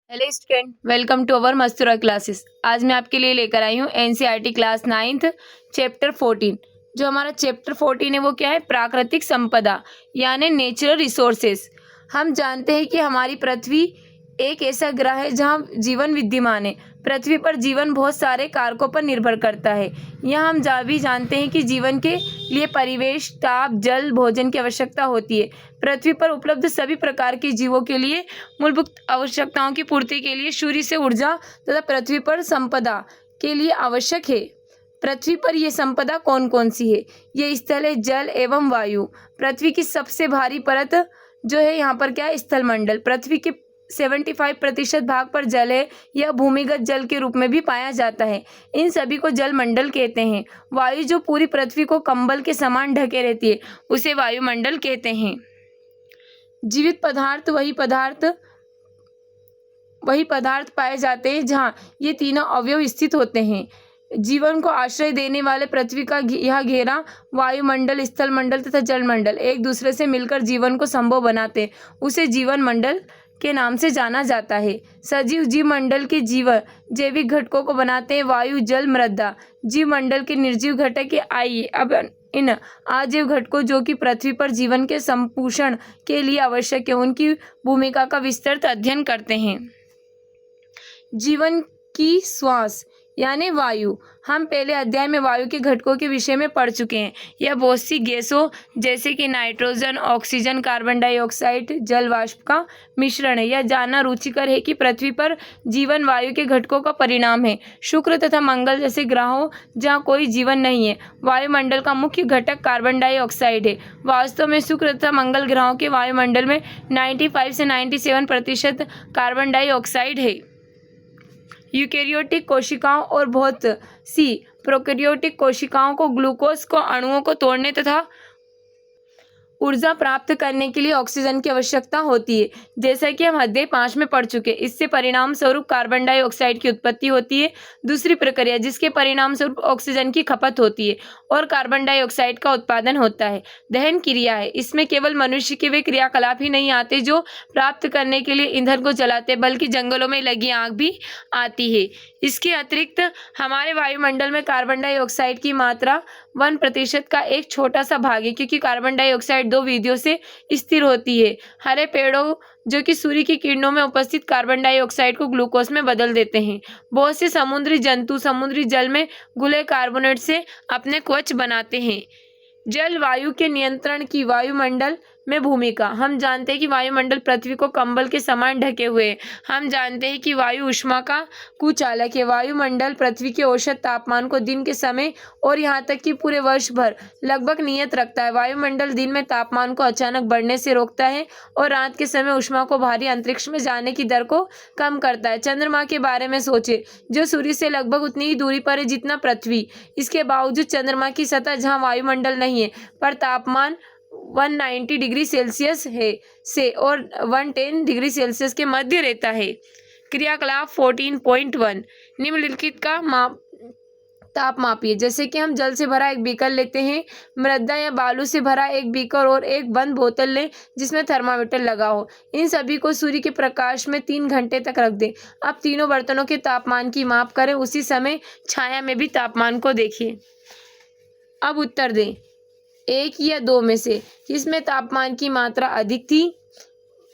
Hello student, welcome to our Mastura classes. आज मैं आपके लिए लेकर आई हूँ एनसीईआरटी क्लास 9th चैप्टर 14। जो हमारा चैप्टर 14 है वो क्या है? प्राकृतिक संपदा यानी नेचुरल रिसोर्सेस। हम जानते हैं कि हमारी पृथ्वी एक ऐसा ग्रह है जहाँ जीवन विद्यमान है। पृथ्वी पर जीवन बहुत सारे कारकों पर निर्भर करता है। यह हम भी जानते हैं कि जीवन के लिए परिवेश, ताप, जल, भोजन की आवश्यकता होती है। पृथ्वी पर उपलब्ध सभी प्रकार के जीवों के लिए मूलभूत आवश्यकताओं की पूर्ति के लिए सूर्य से ऊर्जा तथा पृथ्वी पर संपदा के लिए आवश्यक है। पृथ्वी पर यह संपदा कौन कौन सी है? ये स्थल है जल एवं वायु। पृथ्वी की सबसे भारी परत जो है यहाँ पर क्या है? स्थलमंडल। पृथ्वी के 75% भाग पर जल है। यह भूमिगत जल के रूप में भी पाया जाता है। इन सभी को जलमंडल कहते हैं। वायु जो पूरी पृथ्वी को कंबल के समान ढके रहती है उसे वायुमंडल कहते हैं। जीवित पदार्थ वही पदार्थ पाए जाते हैं जहाँ ये तीनों अवयव स्थित होते हैं। जीवन को आश्रय देने वाले पृथ्वी का यह घेरा वायुमंडल, स्थलमंडल तथा जलमंडल एक दूसरे से मिलकर जीवन को संभव बनाते हैं। उसे जीवन मंडल के नाम से जाना जाता है। सजीव जीव मंडल के जैविक घटकों को बनाते हैं वायु, जल, मृदा। जीव मंडल के निर्जीव घटक है। आइए अब इन अजीव घटकों जो कि पृथ्वी पर जीवन के संपोषण के लिए आवश्यक है उनकी भूमिका का विस्तृत अध्ययन करते हैं। जीवन की श्वास यानी वायु। हम पहले अध्याय में वायु के घटकों के विषय में पढ़ चुके हैं। यह बहुत सी गैसों जैसे कि नाइट्रोजन, ऑक्सीजन, कार्बन डाइऑक्साइड, जल वाष्प का मिश्रण है। यह जानना रुचिकर है कि पृथ्वी पर जीवन वायु के घटकों का परिणाम है। शुक्र तथा मंगल जैसे ग्रहों जहाँ कोई जीवन नहीं है, वायुमंडल का मुख्य घटक कार्बन डाइऑक्साइड है। वास्तव में शुक्र तथा मंगल ग्रहों के वायुमंडल में 95 से 97% कार्बन डाइऑक्साइड है। यूकेरियोटिक कोशिकाओं और बहुत सी प्रोकैरियोटिक कोशिकाओं को ग्लूकोज को अणुओं को तोड़ने तथा ऊर्जा प्राप्त करने के लिए ऑक्सीजन की आवश्यकता होती है, जैसा कि हम अध्याय 5 में पढ़ चुके हैं। इससे परिणाम स्वरूप कार्बन डाइऑक्साइड की उत्पत्ति होती है। दूसरी प्रक्रिया जिसके परिणाम स्वरूप ऑक्सीजन की खपत होती है और कार्बन डाइऑक्साइड का उत्पादन होता है, दहन क्रिया है। इसमें केवल मनुष्य के वे क्रियाकलाप ही नहीं आते जो प्राप्त करने के लिए ईंधन को जलाते, बल्कि जंगलों में लगी आग भी आती है। इसके अतिरिक्त हमारे वायुमंडल में कार्बन डाइऑक्साइड की मात्रा 1% का एक छोटा सा भाग है, क्योंकि कार्बन डाइऑक्साइड 2 विधियों से स्थिर होती है। हरे पेड़ों जो कि सूर्य की किरणों में उपस्थित कार्बन डाइऑक्साइड को ग्लूकोज में बदल देते हैं। बहुत से समुद्री जंतु समुद्री जल में घुले कार्बोनेट से अपने कवच बनाते हैं। जल वायु के नियंत्रण की वायुमंडल में भूमिका। हम जानते हैं कि वायुमंडल पृथ्वी को कंबल के समान ढके हुए हैं। हम जानते हैं कि वायु ऊष्मा का कुचालक है। वायुमंडल पृथ्वी के औसत तापमान को दिन के समय और यहाँ तक कि पूरे वर्ष भर लगभग नियत रखता है। वायुमंडल दिन में तापमान को अचानक बढ़ने से रोकता है और रात के समय ऊष्मा को बाहरी अंतरिक्ष में जाने की दर को कम करता है। चंद्रमा के बारे में सोचे, जो सूर्य से लगभग उतनी ही दूरी पर है जितना पृथ्वी। इसके बावजूद चंद्रमा की सतह जहाँ वायुमंडल नहीं है पर तापमान 190 डिग्री सेल्सियस है से और 110 डिग्री सेल्सियस के मध्य रहता है। क्रियाकलाप 14.1 निम्नलिखित का ताप मापिए। जैसे कि हम जल से भरा एक बीकर लेते हैं, मृदा या बालू से भरा एक बीकर और एक बंद बोतल लें जिसमें थर्मामीटर लगा हो। इन सभी को सूर्य के प्रकाश में 3 घंटे तक रख दें। अब तीनों बर्तनों के तापमान की माप करें। उसी समय छाया में भी तापमान को देखिए। अब उत्तर दें, 1 या 2 में से किसमें तापमान की मात्रा अधिक थी?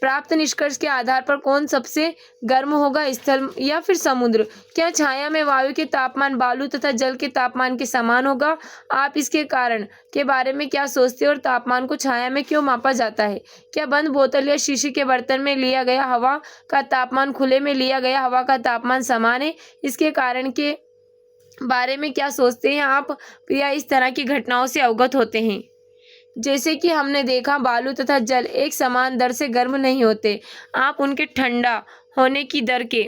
प्राप्त निष्कर्ष के आधार पर कौन सबसे गर्म होगा, स्थल या फिर समुद्र? क्या छाया में वायु के तापमान बालू तथा जल के तापमान के समान होगा? आप इसके कारण के बारे में क्या सोचते हैं और तापमान को छाया में क्यों मापा जाता है? क्या बंद बोतल या शीशे के बर्तन में लिया गया हवा का तापमान खुले में लिया गया हवा का तापमान समान है? इसके कारण के बारे में क्या सोचते हैं आप या इस तरह की घटनाओं से अवगत होते हैं? जैसे कि हमने देखा, बालू तथा जल एक समान दर से गर्म नहीं होते। आप उनके ठंडा होने की दर के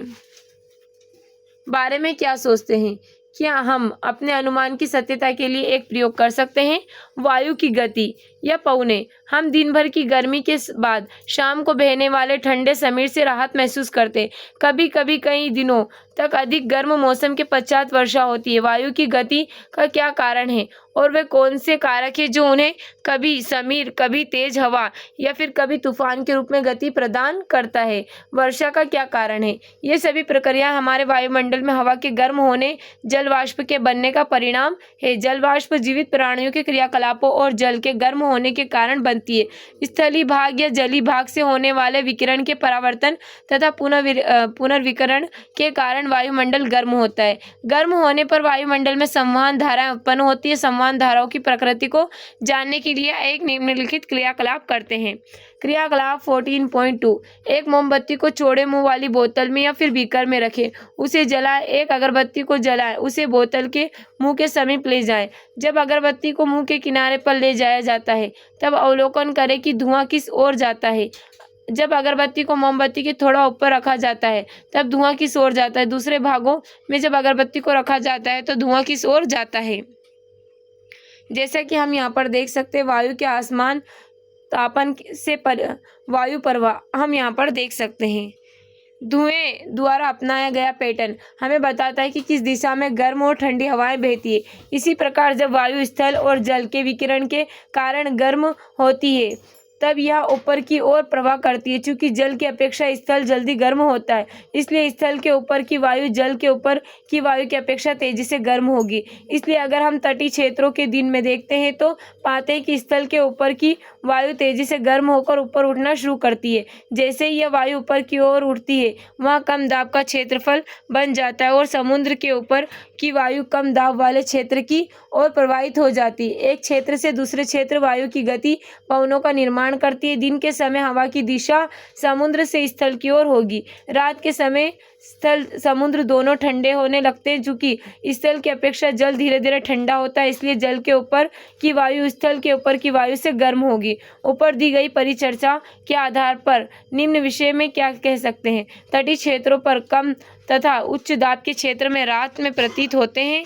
बारे में क्या सोचते हैं? क्या हम अपने अनुमान की सत्यता के लिए एक प्रयोग कर सकते हैं? वायु की गति या पौने। हम दिन भर की गर्मी के बाद शाम को बहने वाले ठंडे समीर से राहत महसूस करते। कभी कभी कई दिनों तक अधिक गर्म मौसम के पश्चात वर्षा होती है। वायु की गति का क्या कारण है और वे कौन से कारक है जो उन्हें कभी समीर, कभी तेज हवा या फिर कभी तूफान के रूप में गति प्रदान करता है? वर्षा का क्या कारण है? ये सभी प्रक्रिया हमारे वायुमंडल में हवा के गर्म होने, जल वाष्प के बनने का परिणाम है। जल वाष्प जीवित प्राणियों के क्रियाकलापों और जल के गर्म होने के कारण बनती है। स्थलीय भाग या जलीय भाग से होने वाले विकिरण के परावर्तन तथा पुनर्विकिरण के कारण वायुमंडल गर्म होता है। गर्म होने पर वायुमंडल में संवहन धाराएं उत्पन्न होती है। संवहन धाराओं की प्रकृति को जानने के लिए एक निम्नलिखित क्रियाकलाप करते हैं। क्रियाकलाप 14.2। एक मोमबत्ती को चौड़े मुंह वाली बोतल में या फिर बीकर में रखें, उसे जलाएं। एक अगरबत्ती को जलाएं, उसे बोतल के मुंह के समीप ले जाएं। जब अगरबत्ती को मुंह के किनारे पर ले जाया जाता है तब अवलोकन करें कि धुआं किस ओर जाता है। जब अगरबत्ती को मोमबत्ती के थोड़ा ऊपर रखा जाता है तब धुआं किस ओर जाता है। दूसरे भागों में जब अगरबत्ती को रखा जाता है तो धुआं किस ओर जाता है। जैसा कि हम यहाँ पर देख सकते हैं, वायु के आसमान तापन से वायु प्रवाह हम यहाँ पर देख सकते हैं। धुएं द्वारा अपनाया गया पैटर्न हमें बताता है कि किस दिशा में गर्म और ठंडी हवाएं बहती है। इसी प्रकार जब वायु स्थल और जल के विकिरण के कारण गर्म होती है तब यह ऊपर की ओर प्रवाह करती है। चूंकि जल की अपेक्षा स्थल जल्दी गर्म होता है, इसलिए स्थल के ऊपर की वायु जल के ऊपर की वायु की अपेक्षा तेजी से गर्म होगी। इसलिए अगर हम तटीय क्षेत्रों के दिन में देखते हैं तो पाते हैं कि स्थल के ऊपर की वायु तेजी से गर्म होकर ऊपर उठना शुरू करती है। जैसे ही यह वायु ऊपर की ओर उठती है, वहाँ कम दाब का क्षेत्रफल बन जाता है और समुद्र के ऊपर की वायु कम दाब वाले क्षेत्र की ओर प्रवाहित हो जाती है। एक क्षेत्र से दूसरे क्षेत्र वायु की गति पवनों का निर्माण करती है। दिन के समय हवा की दिशा समुद्र से स्थल की ओर होगी। रात के समय स्थल समुद्र दोनों ठंडे होने लगते हैं। चूंकि स्थल की अपेक्षा जल धीरे धीरे ठंडा होता है, इसलिए जल के ऊपर की वायु स्थल के ऊपर की वायु से गर्म होगी। ऊपर दी गई परिचर्चा के आधार पर निम्न विषय में क्या कह सकते हैं? तटीय क्षेत्रों पर कम तथा उच्च दाब के क्षेत्र में रात में प्रतीत होते हैं।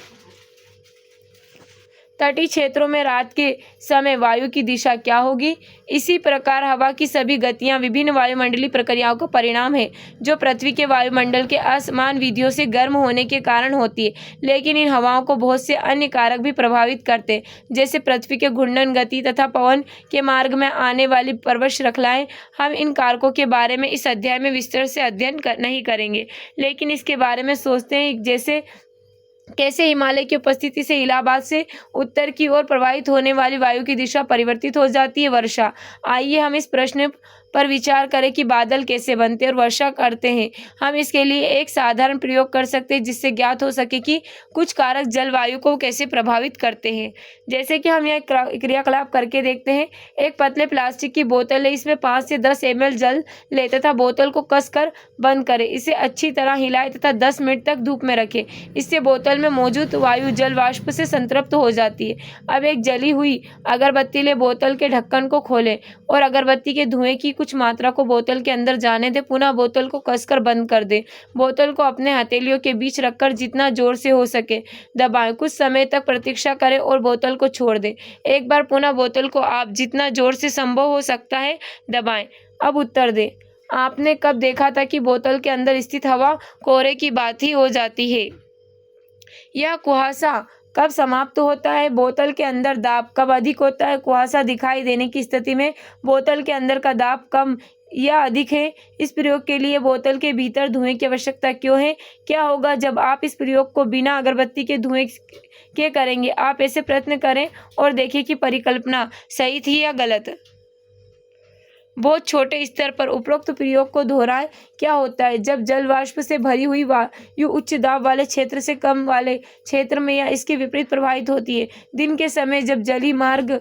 तटीय क्षेत्रों में रात के समय वायु की दिशा क्या होगी? इसी प्रकार हवा की सभी गतियां विभिन्न वायुमंडलीय प्रक्रियाओं का परिणाम है जो पृथ्वी के वायुमंडल के असमान विधियों से गर्म होने के कारण होती है। लेकिन इन हवाओं को बहुत से अन्य कारक भी प्रभावित करते हैं, जैसे पृथ्वी के घूर्णन गति तथा पवन के मार्ग में आने वाली पर्वत श्रृंखलाएं। हम इन कारकों के बारे में इस अध्याय में विस्तार से अध्ययन नहीं करेंगे, लेकिन इसके बारे में सोचते हैं जैसे कैसे हिमालय की उपस्थिति से इलाहाबाद से उत्तर की ओर प्रवाहित होने वाली वायु की दिशा परिवर्तित हो जाती है। वर्षा। आइए हम इस प्रश्न पर विचार करें कि बादल कैसे बनते और वर्षा करते हैं। हम इसके लिए एक साधारण प्रयोग कर सकते हैं जिससे ज्ञात हो सके कि कुछ कारक जलवायु को कैसे प्रभावित करते हैं। जैसे कि हम यह क्रियाकलाप करके देखते हैं। एक पतले प्लास्टिक की बोतल है, इसमें 5 से 10 ml जल ले तथा बोतल को कसकर बंद करें। इसे अच्छी तरह हिलाएं तथा 10 मिनट तक धूप में रखें। इससे बोतल में मौजूद वायु जल वाष्प से संतृप्त हो जाती है। अब एक जली हुई अगरबत्ती ले बोतल के ढक्कन को खोलें और अगरबत्ती के धुएं की कुछ मात्रा को बोतल के अंदर जाने दें। पुनः बोतल को कसकर बंद कर दें। बोतल को अपने हथेलियों के बीच रखकर जितना जोर से हो सके दबाएं। कुछ समय तक प्रतीक्षा करें और बोतल को छोड़ दें। एक बार पुनः बोतल को आप जितना जोर से संभव हो सकता है दबाएं। अब उत्तर दें, आपने कब देखा था कि बोतल के अंदर स्थित हवा कोहरे की बात ही हो जाती है? यह कुहासा कब समाप्त होता है? बोतल के अंदर दाब कब अधिक होता है? कुहासा दिखाई देने की स्थिति में बोतल के अंदर का दाब कम या अधिक है? इस प्रयोग के लिए बोतल के भीतर धुएं की आवश्यकता क्यों है? क्या होगा जब आप इस प्रयोग को बिना अगरबत्ती के धुएं के करेंगे? आप ऐसे प्रयत्न करें और देखें कि परिकल्पना सही थी या गलत। बहुत छोटे स्तर पर उपरोक्त प्रयोग को दोहराएं। क्या होता है जब जल वाष्प से भरी हुई वायु उच्च दाब वाले क्षेत्र से कम वाले क्षेत्र में या इसके विपरीत प्रवाहित होती है? दिन के समय जब जलीय मार्ग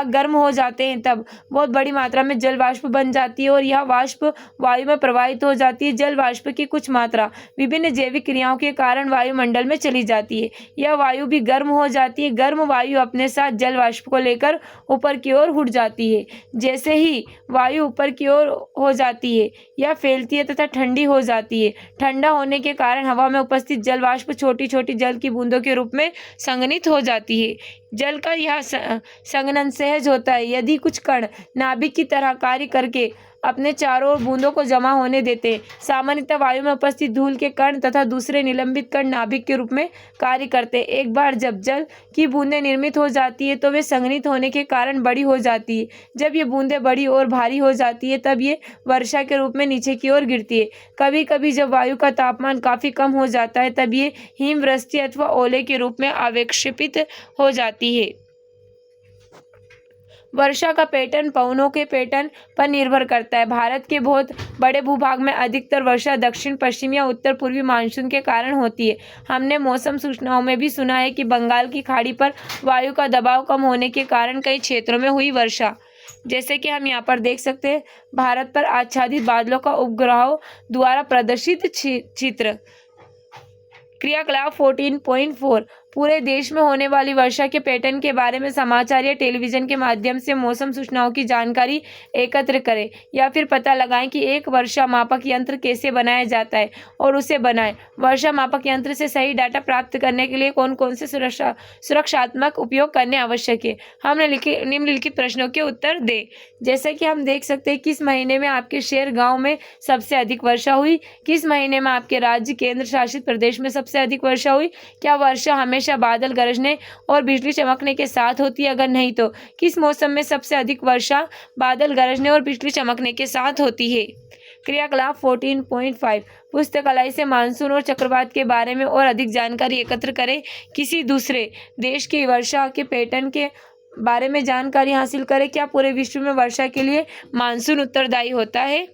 गर्म हो जाते हैं तब बहुत बड़ी मात्रा में जल वाष्प बन जाती है और यह वाष्प वायु में प्रवाहित हो जाती है। जल वाष्प की कुछ मात्रा विभिन्न जैविक क्रियाओं के कारण वायुमंडल में चली जाती है। यह वायु भी गर्म हो जाती है। गर्म वायु अपने साथ जल वाष्प को लेकर ऊपर की ओर उठ जाती है। जैसे जैसे ही वायु ऊपर की ओर हो जाती है या फैलती है तथा ठंडी हो जाती है, ठंडा होने के कारण हवा में उपस्थित जल वाष्प छोटी छोटी जल की बूंदों के रूप में संघनित हो जाती है। जल का यह संघनन सहज होता है यदि कुछ कण नाभिक की तरह कार्य करके अपने चारों ओर बूंदों को जमा होने देते हैं। सामान्यतः वायु में उपस्थित धूल के कण तथा दूसरे निलंबित कण नाभिक के रूप में कार्य करते हैं। एक बार जब जल की बूंदें निर्मित हो जाती है तो वे संघनित होने के कारण बड़ी हो जाती है। जब ये बूंदें बड़ी और भारी हो जाती है तब ये वर्षा के रूप में नीचे की ओर गिरती है। कभी कभी जब वायु का तापमान काफी कम हो जाता है तब ये हिमवृष्टि अथवा ओले के रूप में अवक्षेपित हो जाती है। वर्षा का पैटर्न पवनों के पैटर्न पर निर्भर करता है। भारत के बहुत बड़े भूभाग में अधिकतर वर्षा दक्षिण पश्चिम या उत्तर पूर्वी मानसून के कारण होती है। हमने मौसम सूचनाओं में भी सुना है कि बंगाल की खाड़ी पर वायु का दबाव कम होने के कारण कई क्षेत्रों में हुई वर्षा। जैसे कि हम यहाँ पर देख सकते हैं, भारत पर आच्छादित बादलों का उपग्रहों द्वारा प्रदर्शित चित्र। क्रियाकलाप 14.4 पूरे देश में होने वाली वर्षा के पैटर्न के बारे में समाचार या टेलीविजन के माध्यम से मौसम सूचनाओं की जानकारी एकत्र करें या फिर पता लगाएं कि एक वर्षा मापक यंत्र कैसे बनाया जाता है और उसे बनाएं। वर्षा मापक यंत्र से सही डाटा प्राप्त करने के लिए कौन कौन से सुरक्षात्मक उपयोग करने आवश्यक है। हमने निम्नलिखित प्रश्नों के उत्तर दें। जैसे कि हम देख सकते हैं, किस महीने में आपके शहर गाँव में सबसे अधिक वर्षा हुई? किस महीने में आपके राज्य केंद्र शासित प्रदेश में सबसे अधिक वर्षा हुई? क्या वर्षा हमेशा बादल गरजने और बिजली चमकने के साथ होती है? अगर नहीं तो किस मौसम में सबसे अधिक वर्षा बादल गरजने और बिजली चमकने के साथ होती है? क्रियाकलाप 14.5 पुस्तकालय से मानसून और चक्रवात के बारे में और अधिक जानकारी एकत्र करें। किसी दूसरे देश की वर्षा के पैटर्न के बारे में जानकारी हासिल करें। क्या पूरे विश्व में वर्षा के लिए मानसून उत्तरदायी होता है?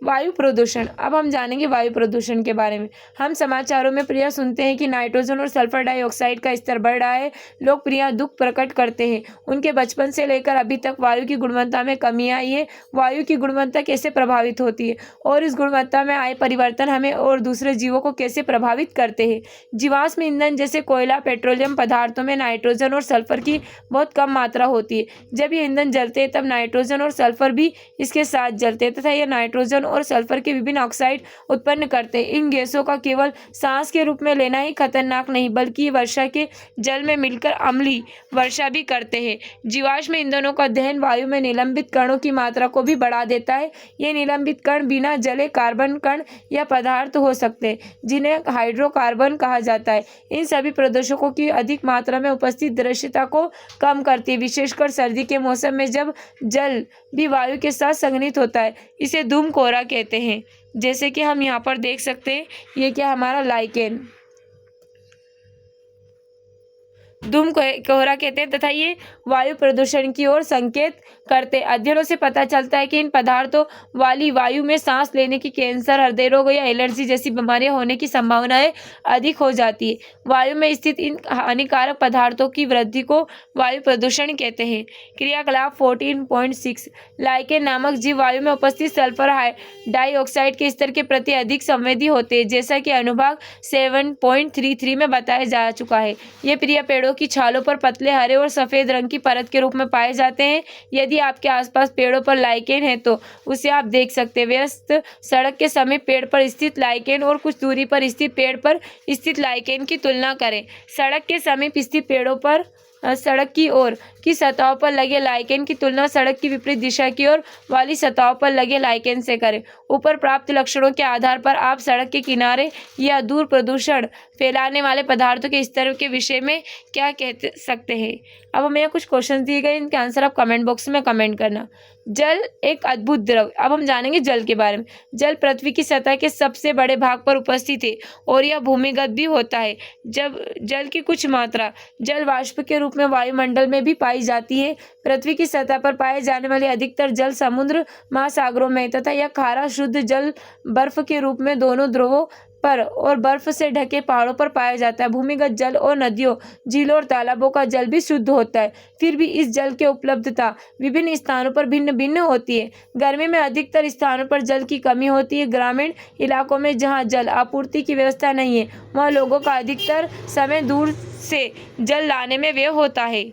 वायु प्रदूषण। अब हम जानेंगे वायु प्रदूषण के बारे में। हम समाचारों में प्रिय सुनते हैं कि नाइट्रोजन और सल्फर डाइऑक्साइड का स्तर बढ़ रहा है। लोग प्रिय दुख प्रकट करते हैं। उनके बचपन से लेकर अभी तक वायु की गुणवत्ता में कमी आई है। वायु की गुणवत्ता कैसे प्रभावित होती है और इस गुणवत्ता में आए परिवर्तन हमें और दूसरे जीवों को कैसे प्रभावित करते हैं? जीवाश्म ईंधन जैसे कोयला, पेट्रोलियम पदार्थों में नाइट्रोजन और सल्फर की बहुत कम मात्रा होती है। जब ये ईंधन जलते हैं तब नाइट्रोजन और सल्फर भी इसके साथ जलते हैं तथा यह नाइट्रोजन और सल्फर के विभिन्न ऑक्साइड उत्पन्न करते हैं। इन गैसों का केवल सांस के रूप में लेना ही खतरनाक नहीं, बल्कि वर्षा के जल में मिलकर अम्लीय वर्षा भी करते हैं। जीवाश्म ईंधनों का दहन वायु में निलंबित कणों की मात्रा को भी बढ़ा देता है। ये निलंबित कण बिना जले कार्बन कण या पदार्थ हो सकते हैं, जिन्हें हाइड्रोकार्बन कहा जाता है। इन सभी प्रदूषकों की अधिक मात्रा में उपस्थित दृश्यता को कम करती है, विशेषकर सर्दी के मौसम में जब जल भी वायु के साथ संघनित होता है। इसे धूम कोहरा कहते हैं। जैसे कि हम यहाँ पर देख सकते हैं, ये क्या हमारा लाइकेन धूम कोहरा कहते हैं तथा ये वायु प्रदूषण की ओर संकेत करते हैं। अध्ययनों से पता चलता है कि इन पदार्थों वाली वायु में सांस लेने की कैंसर, हृदय रोग या एलर्जी जैसी बीमारियां होने की संभावनाएं अधिक हो जाती है। वायु में स्थित इन हानिकारक पदार्थों की वृद्धि को वायु प्रदूषण कहते हैं। क्रियाकलाप 14.6 लाइकेन नामक जीव वायु में उपस्थित सल्फर डाइऑक्साइड के स्तर के प्रति अधिक संवेदी होते हैं, जैसा कि अनुभाग 7.33 में बताया जा चुका है। ये प्रिय पेड़ों की छालों पर पतले हरे और सफेद रंग की परत के रूप में पाए जाते हैं। यदि आपके आसपास पेड़ों पर लाइकेन है तो उसे आप देख सकते हैं। व्यस्त सड़क के समीप पेड़ पर स्थित लाइकेन और कुछ दूरी पर स्थित पेड़ पर स्थित लाइकेन की तुलना करें। सड़क के समीप स्थित पेड़ों पर सड़क की ओर की सतहों पर लगे लाइकेन की तुलना सड़क की विपरीत दिशा की ओर वाली सतहों पर लगे लाइकेन से करें। ऊपर प्राप्त लक्षणों के आधार पर आप सड़क के किनारे या दूर प्रदूषण फैलाने वाले पदार्थों के स्तर के विषय में क्या कह सकते हैं। अब हमें यहाँ कुछ क्वेश्चन दिए गए, इनके आंसर आप कमेंट बॉक्स में कमेंट करना। जल एक अद्भुत द्रव। अब हम जानेंगे जल के बारे में। जल पृथ्वी की सतह के सबसे बड़े भाग पर उपस्थित है और यह भूमिगत भी होता है। जब जल की कुछ मात्रा जल वाष्प के रूप में वायुमंडल में भी पाई जाती है। पृथ्वी की सतह पर पाए जाने वाले अधिकतर जल समुद्र महासागरों में तथा यह खारा शुद्ध जल बर्फ के रूप में दोनों ध्रुवों पर और बर्फ से ढके पहाड़ों पर पाया जाता है। भूमिगत जल और नदियों, झीलों और तालाबों का जल भी शुद्ध होता है। फिर भी इस जल की उपलब्धता विभिन्न स्थानों पर भिन्न भिन्न होती है। गर्मी में अधिकतर स्थानों पर जल की कमी होती है। ग्रामीण इलाकों में जहाँ जल आपूर्ति की व्यवस्था नहीं है, वहाँ लोगों का अधिकतर समय दूर से जल लाने में व्यय होता है।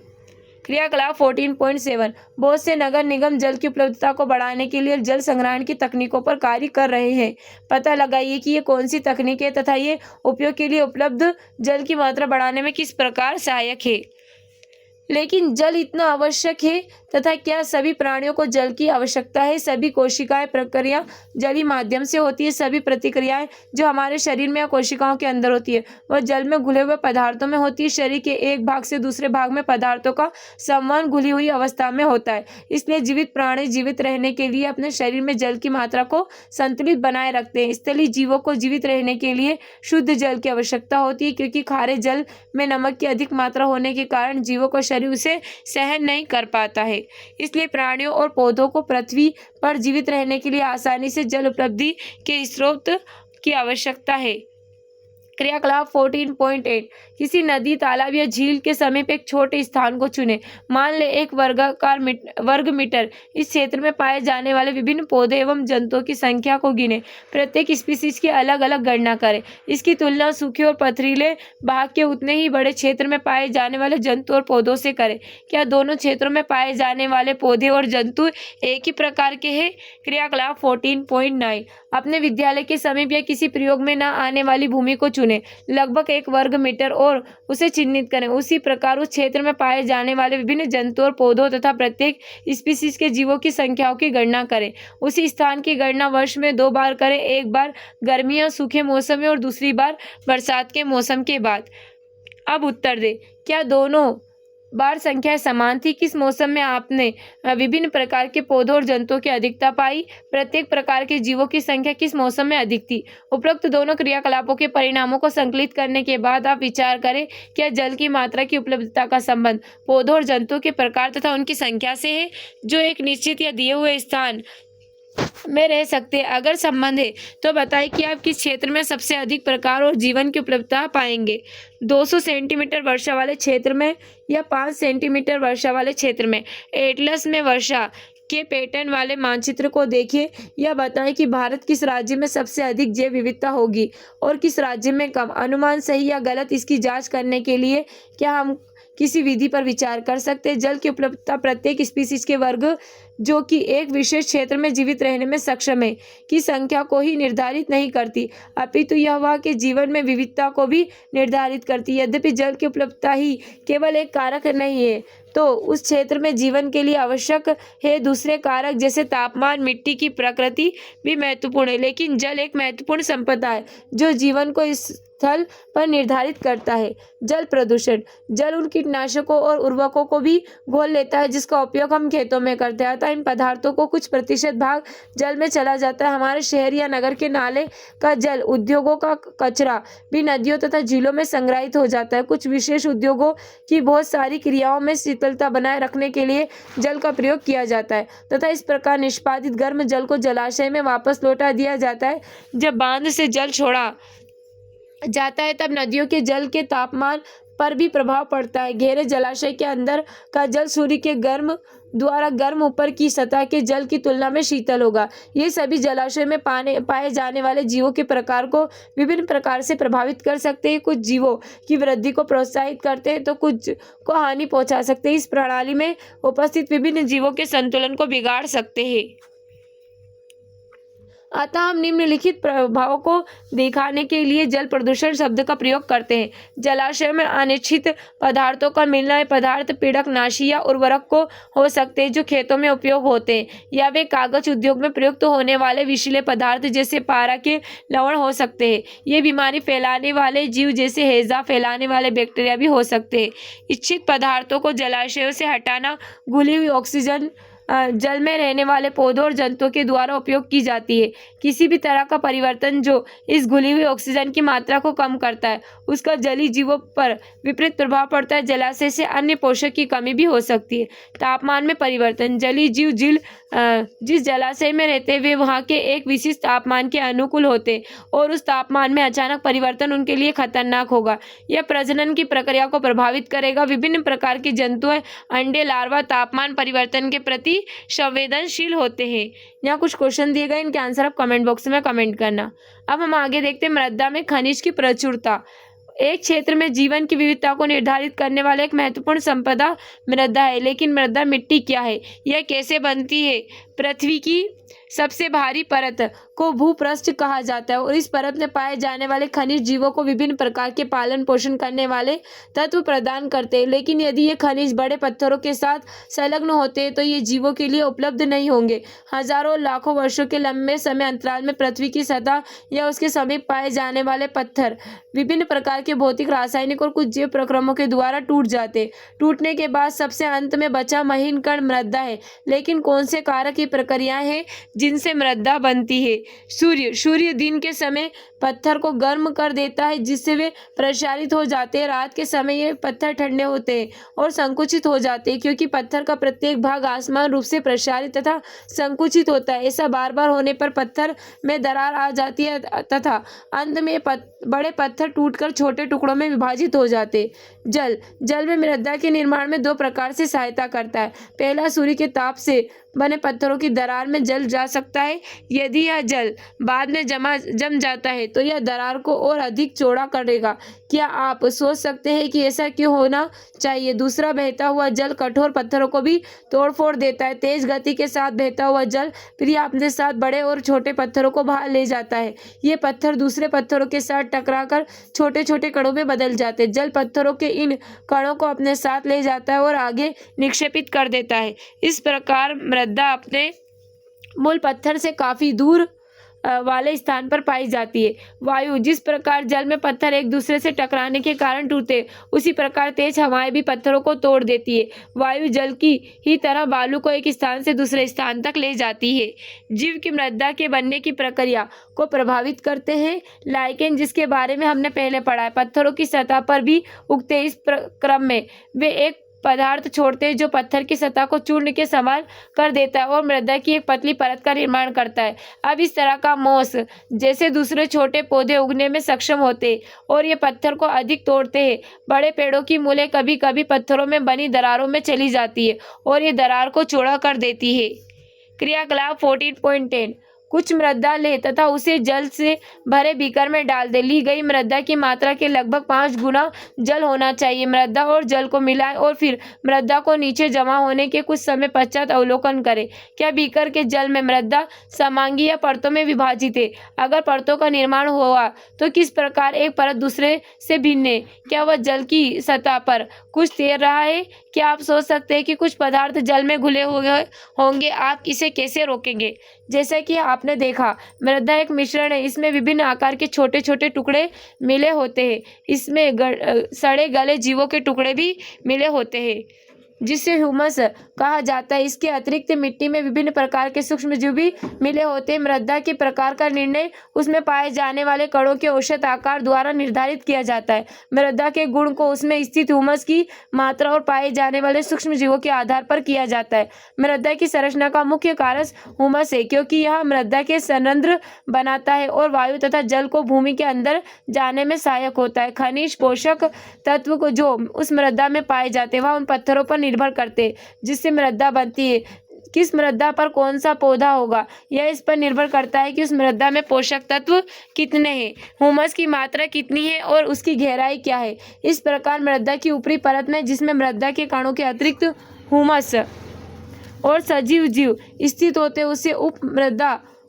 क्रियाकलाप 14.7 बहुत से नगर निगम जल की उपलब्धता को बढ़ाने के लिए जल संग्रहण की तकनीकों पर कार्य कर रहे हैं। पता लगाइए कि ये कौन सी तकनीक है तथा ये उपयोग के लिए उपलब्ध जल की मात्रा बढ़ाने में किस प्रकार सहायक है। लेकिन जल इतना आवश्यक है तथा क्या सभी प्राणियों को जल की आवश्यकता है। सभी कोशिकाएं प्रक्रिया जलीय माध्यम से होती है। सभी प्रतिक्रियाएं जो हमारे शरीर में या कोशिकाओं के अंदर होती है वह जल में घुले हुए पदार्थों में होती है। शरीर के एक भाग से दूसरे भाग में पदार्थों का संवहन घुली हुई अवस्था में होता है। इसलिए जीवित प्राणी जीवित रहने के लिए अपने शरीर में जल की मात्रा को संतुलित बनाए रखते हैं। स्थलीय जीवों को जीवित रहने के लिए शुद्ध जल की आवश्यकता होती है, क्योंकि खारे जल में नमक की अधिक मात्रा होने के कारण जीवों का शरीर उसे सहन नहीं कर पाता है। इसलिए प्राणियों और पौधों को पृथ्वी पर जीवित रहने के लिए आसानी से जल उपलब्धि के स्रोत की आवश्यकता है। क्रियाकलाप 14.8 किसी नदी, तालाब या झील के समीप एक छोटे स्थान को चुनें। मान लें 1 वर्ग मीटर इस क्षेत्र में पाए जाने वाले विभिन्न पौधे एवं जंतुओं की संख्या को गिनें। प्रत्येक स्पीसीज की अलग अलग गणना करें। इसकी तुलना सूखे और पथरीले भाग के उतने ही बड़े क्षेत्र में पाए जाने वाले जंतु और पौधों से करें। क्या दोनों क्षेत्रों में पाए जाने वाले पौधे और जंतु एक ही प्रकार के हैं। क्रियाकलाप 14.9 अपने विद्यालय के समीप या किसी प्रयोग में न आने वाली भूमि को चुनें, लगभग 1 वर्ग मीटर, और उसे चिन्हित करें। उसी प्रकार उस क्षेत्र में पाए जाने वाले विभिन्न जंतु और पौधों तथा प्रत्येक स्पीसीज के जीवों की संख्याओं की गणना करें। उसी स्थान की गणना वर्ष में 2 बार करें, एक बार गर्मी या सूखे मौसम में और दूसरी बार बरसात के मौसम के बाद। अब उत्तर दें, क्या दोनों बार संख्या समान थी। किस मौसम में आपने विभिन्न प्रकार के पौधों और जंतुओं की अधिकता पाई। प्रत्येक प्रकार के जीवों की संख्या किस मौसम में अधिक थी। उपरोक्त दोनों क्रियाकलापों के परिणामों को संकलित करने के बाद आप विचार करें, क्या जल की मात्रा की उपलब्धता का संबंध पौधों और जंतुओं के प्रकार तथा उनकी संख्या से है, जो एक निश्चित या दिए हुए स्थान में रह सकते हैं। अगर संबंध है तो बताइए कि आप किस क्षेत्र में सबसे अधिक प्रकार और जीवन की उपलब्धता पाएंगे। 200 सेंटीमीटर वर्षा वाले क्षेत्र में या 5 सेंटीमीटर वर्षा वाले क्षेत्र में। एटलस में वर्षा के पैटर्न वाले मानचित्र को देखिए। यह बताएं कि भारत किस राज्य में सबसे अधिक जैव विविधता होगी और किस राज्य में कम। अनुमान सही या गलत, इसकी जांच करने के लिए क्या हम किसी विधि पर विचार कर सकते हैं। जल की उपलब्धता प्रत्येक स्पीसीज के वर्ग जो कि एक विशेष क्षेत्र में जीवित रहने में सक्षम है की संख्या को ही निर्धारित नहीं करती, अपितु यह वह के जीवन में विविधता को भी निर्धारित करती है। यद्यपि जल की उपलब्धता ही केवल एक कारक नहीं है, तो उस क्षेत्र में जीवन के लिए आवश्यक है दूसरे कारक जैसे तापमान, मिट्टी की प्रकृति भी महत्वपूर्ण है। लेकिन जल एक महत्वपूर्ण संपदा है जो जीवन को इस स्थल पर निर्धारित करता है। जल प्रदूषण, जल उन कीटनाशकों और उर्वरकों को भी घोल लेता है जिसका उपयोग हम खेतों में करते हैं, अतः इन पदार्थों को कुछ प्रतिशत भाग जल में चला जाता है। हमारे शहर या नगर के नाले का जल, उद्योगों का कचरा भी नदियों तथा झीलों में संग्रहित हो जाता है। कुछ विशेष उद्योगों की बहुत सारी क्रियाओं में शीतलता बनाए रखने के लिए जल का प्रयोग किया जाता है तथा इस प्रकार निष्पादित गर्म जल को जलाशय में वापस लौटा दिया जाता है। जब बांध से जल छोड़ा जाता है तब नदियों के जल के तापमान पर भी प्रभाव पड़ता है। गहरे जलाशय के अंदर का जल सूर्य के गर्म ऊपर की सतह के जल की तुलना में शीतल होगा। ये सभी जलाशय में पाए जाने वाले जीवों के प्रकार को विभिन्न प्रकार से प्रभावित कर सकते हैं। कुछ जीवों की वृद्धि को प्रोत्साहित करते हैं तो कुछ को हानि पहुंचा सकते हैं। इस प्रणाली में उपस्थित विभिन्न जीवों के संतुलन को बिगाड़ सकते हैं। अतः हम निम्नलिखित प्रभावों को दिखाने के लिए जल प्रदूषण शब्द का प्रयोग करते हैं। जलाशय में अनिश्चित पदार्थों का मिलना। ये पदार्थ पीड़कनाशी या उर्वरक को हो सकते हैं जो खेतों में उपयोग होते हैं, या वे कागज उद्योग में प्रयुक्त होने वाले विषैले पदार्थ जैसे पारा के लवण हो सकते हैं। ये बीमारी फैलाने वाले जीव जैसे हैजा फैलाने वाले बैक्टीरिया भी हो सकते हैं। इच्छित पदार्थों को जलाशयों से हटाना। घुली हुई ऑक्सीजन जल में रहने वाले पौधों और जंतुओं के द्वारा उपयोग की जाती है। किसी भी तरह का परिवर्तन जो इस घुली हुई ऑक्सीजन की मात्रा को कम करता है उसका जलीय जीवों पर विपरीत प्रभाव पड़ता है। जलाशय से अन्य पोषक की कमी भी हो सकती है। तापमान में परिवर्तन, जलीय जीव जिस जलाशय में रहते हैं वे वहाँ के एक विशिष्ट तापमान के अनुकूल होते हैं और उस तापमान में अचानक परिवर्तन उनके लिए खतरनाक होगा। यह प्रजनन की प्रक्रिया को प्रभावित करेगा। विभिन्न प्रकार के जंतु अंडे, लार्वा तापमान परिवर्तन के प्रति संवेदनशील होते हैं। यहाँ कुछ क्वेश्चन दिए गए, इनके आंसर आप कमेंट बॉक्स में कमेंट करना। अब हम आगे देखते हैं मृदा में खनिज की प्रचुरता। एक क्षेत्र में जीवन की विविधता को निर्धारित करने वाला एक महत्वपूर्ण संपदा मृदा है। लेकिन मृदा मिट्टी क्या है, यह कैसे बनती है? पृथ्वी की सबसे भारी परत को भूपृष्ठ कहा जाता है और इस परत में पाए जाने वाले खनिज जीवों को विभिन्न प्रकार के पालन पोषण करने वाले तत्व प्रदान करते हैं। लेकिन यदि ये खनिज बड़े पत्थरों के साथ संलग्न होते हैं तो ये जीवों के लिए उपलब्ध नहीं होंगे। हजारों लाखों वर्षों के लंबे समय अंतराल में पृथ्वी की सतह या उसके समीप पाए जाने वाले पत्थर विभिन्न प्रकार के भौतिक, रासायनिक और कुछ जैव प्रक्रमों के द्वारा टूट जाते। टूटने के बाद सबसे अंत में बचा महीन कण मृदा है। लेकिन कौन से कारक की प्रक्रियाएं हैं जिनसे मृदा बनती है? सूर्य दिन के समय पत्थर को गर्म कर देता है जिससे वे प्रसारित हो जाते हैं। रात के समय ये पत्थर ठंडे होते हैं और संकुचित हो जाते हैं क्योंकि पत्थर का प्रत्येक भाग आसमान रूप से प्रसारित तथा संकुचित होता है। ऐसा बार बार होने पर पत्थर में दरार आ जाती है तथा अंत में बड़े पत्थर टूटकर छोटे टुकड़ों में विभाजित हो जाते। जल में मृदा के निर्माण में दो प्रकार से सहायता करता है। पहला, सूर्य के ताप से बने पत्थरों की दरार में जल जा सकता है। यदि यह जल बाद में जम जाता है तो यह दरार को और अधिक चौड़ा करेगा। क्या आप सोच सकते हैं कि ऐसा क्यों होना चाहिए? दूसरा, बहता हुआ जल कठोर पत्थरों को भी तोड़ फोड़ देता है। तेज गति के साथ बहता हुआ जल फिर अपने साथ बड़े और छोटे पत्थरों को बाहर ले जाता है। ये पत्थर दूसरे पत्थरों के साथ टकराकर छोटे छोटे कणों में बदल जाते हैं। जल पत्थरों के इन कणों को अपने साथ ले जाता है और आगे निक्षेपित कर देता है। इस प्रकार मृदा अपने मूल पत्थर से काफी दूर वाले स्थान पर पाई जाती है। वायु, जिस प्रकार जल में पत्थर एक दूसरे से टकराने के कारण टूटते, उसी प्रकार तेज हवाएं भी पत्थरों को तोड़ देती है। वायु जल की ही तरह बालू को एक स्थान से दूसरे स्थान तक ले जाती है। जीव की मृदा के बनने की प्रक्रिया को प्रभावित करते हैं लाइकेन, जिसके बारे में हमने पहले पढ़ा है। पत्थरों की सतह पर भी उगते इस क्रम में वे एक पदार्थ छोड़ते हैं जो पत्थर की सतह को चूर्ण के समान कर देता है और मृदा की एक पतली परत का निर्माण करता है। अब इस तरह का मोस जैसे दूसरे छोटे पौधे उगने में सक्षम होते हैं और ये पत्थर को अधिक तोड़ते हैं। बड़े पेड़ों की मूलें कभी कभी पत्थरों में बनी दरारों में चली जाती है और ये दरार को चौड़ा कर देती है। क्रियाकलाप 14.10। कुछ मृदा ले तथा उसे जल से भरे बीकर में डाल दे। ली गई मृदा की मात्रा के लगभग 5 गुना जल होना चाहिए। मृदा और जल को मिलाएं और फिर मृदा को नीचे जमा होने के कुछ समय पश्चात अवलोकन करें। क्या बीकर के जल में मृदा समांगी या परतों में विभाजित है? अगर परतों का निर्माण हुआ तो किस प्रकार एक परत दूसरे से भिन्न है? क्या वह जल की सतह पर कुछ तैर रहा है? क्या आप सोच सकते हैं कि कुछ पदार्थ जल में घुले हुए होंगे? आप इसे कैसे रोकेंगे? जैसा कि आपने देखा, मृदा एक मिश्रण है। इसमें विभिन्न आकार के छोटे छोटे टुकड़े मिले होते हैं। इसमें सड़े गले जीवों के टुकड़े भी मिले होते हैं जिसे ह्यूमस कहा जाता है। इसके अतिरिक्त मिट्टी में विभिन्न प्रकार के सूक्ष्मजीव भी मिले होते हैं। मृदा के प्रकार का निर्णय उसमें पाए जाने वाले कणों के औसत आकार द्वारा निर्धारित किया जाता है। मृदा के गुण को उसमें स्थित ह्यूमस की मात्रा और पाए जाने वाले सूक्ष्मजीवों के आधार पर किया जाता है। मृदा की संरचना का मुख्य कारक ह्यूमस है क्योंकि यह मृदा के संरंध्र बनाता है और वायु तथा जल को भूमि के अंदर जाने में सहायक होता है। खनिज पोषक तत्व को जो उस मृदा में पाए जाते हैं वह उन पत्थरों पर निर्भर करते जिससे मृदा बनती है। किस मृदा पर कौन सा पौधा होगा यह इस पर निर्भर करता है कि उस मृदा में पोषक तत्व कितने हैं, ह्यूमस की मात्रा कितनी है और उसकी गहराई क्या है। इस प्रकार मृदा की ऊपरी परत में जिसमें मृदा के कणों के अतिरिक्त ह्यूमस और सजीव जीव स्थित होते हैं उसे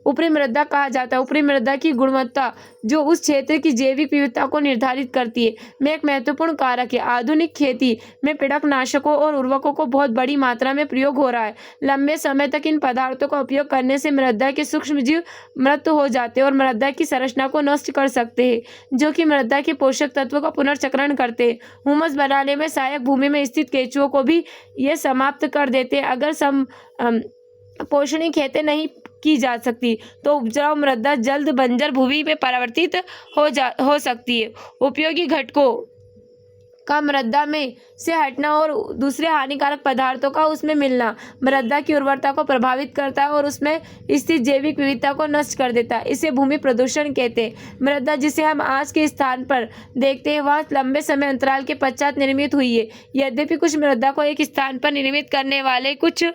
ऊपरी मृदा कहा जाता है। ऊपरी मृदा की गुणवत्ता जो उस क्षेत्र की जैविक विविधता को निर्धारित करती है में एक महत्वपूर्ण कारक है। आधुनिक खेती में पीड़कनाशकों और उर्वरकों को बहुत बड़ी मात्रा में प्रयोग हो रहा है। लंबे समय तक इन पदार्थों का उपयोग करने से मृदा के सूक्ष्मजीव मृत हो जाते हैं और मृदा की संरचना को नष्ट कर सकते हैं जो कि मृदा के पोषक तत्वों का पुनर्चक्रण करते हैं। ह्यूमस बनाने में सहायक भूमि में स्थित केंचुओं को भी ये समाप्त कर देते हैं। अगर पोषणी खेती नहीं की जा सकती तो उपजाऊ मृदा जल्द बंजर भूमि में परिवर्तित हो सकती है। उपयोगी घटकों का मृदा में से हटना और दूसरे हानिकारक पदार्थों का उसमें मिलना मृदा की उर्वरता को प्रभावित करता है और उसमें स्थित जैविक विविधता को नष्ट कर देता है। इसे भूमि प्रदूषण कहते हैं। मृदा जिसे हम आज के स्थान पर देखते हैं वह लंबे समय अंतराल के पश्चात निर्मित हुई है। यद्यपि कुछ मृदा को एक स्थान पर निर्मित करने वाले कुछ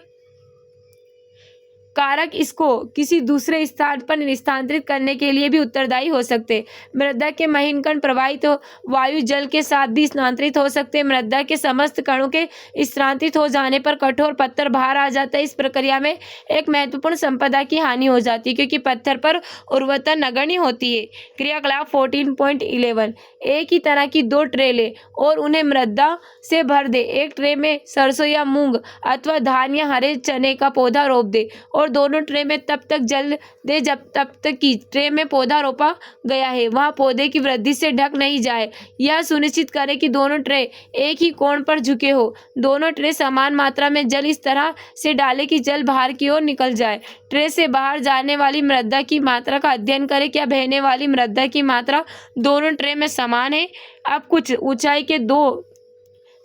कारक इसको किसी दूसरे स्थान पर स्थानांतरित करने के लिए भी उत्तरदायी हो सकते। मृदा के महीन कण प्रवाहित वायु जल के साथ भी स्थानांतरित हो सकते हैं। मृदा के समस्त कणों के स्थानांतरित हो जाने पर कठोर पत्थर बाहर आ जाता है। इस प्रक्रिया में एक महत्वपूर्ण संपदा की हानि हो जाती है क्योंकि पत्थर पर उर्वरता नगण्य होती है। क्रियाकलाप 14.11 एक ही तरह की 2 ट्रे ले और उन्हें मृदा से भर दे। एक ट्रे में सरसों या मूंग अथवा धान या हरे चने का पौधा रोप दे और दोनों ट्रे में तब तक जल दे जब तक कि ट्रे में पौधा रोपा गया है वह पौधे की वृद्धि से ढक नहीं जाए। यह सुनिश्चित करें कि दोनों ट्रे एक ही कोण पर झुके हो। दोनों ट्रे समान मात्रा में जल इस तरह से डालें कि जल बाहर की ओर निकल जाए। ट्रे से बाहर जाने वाली मृदा की मात्रा का अध्ययन करें। क्या बहने वाली मृदा की मात्रा दोनों ट्रे में समान है? अब कुछ ऊंचाई के 2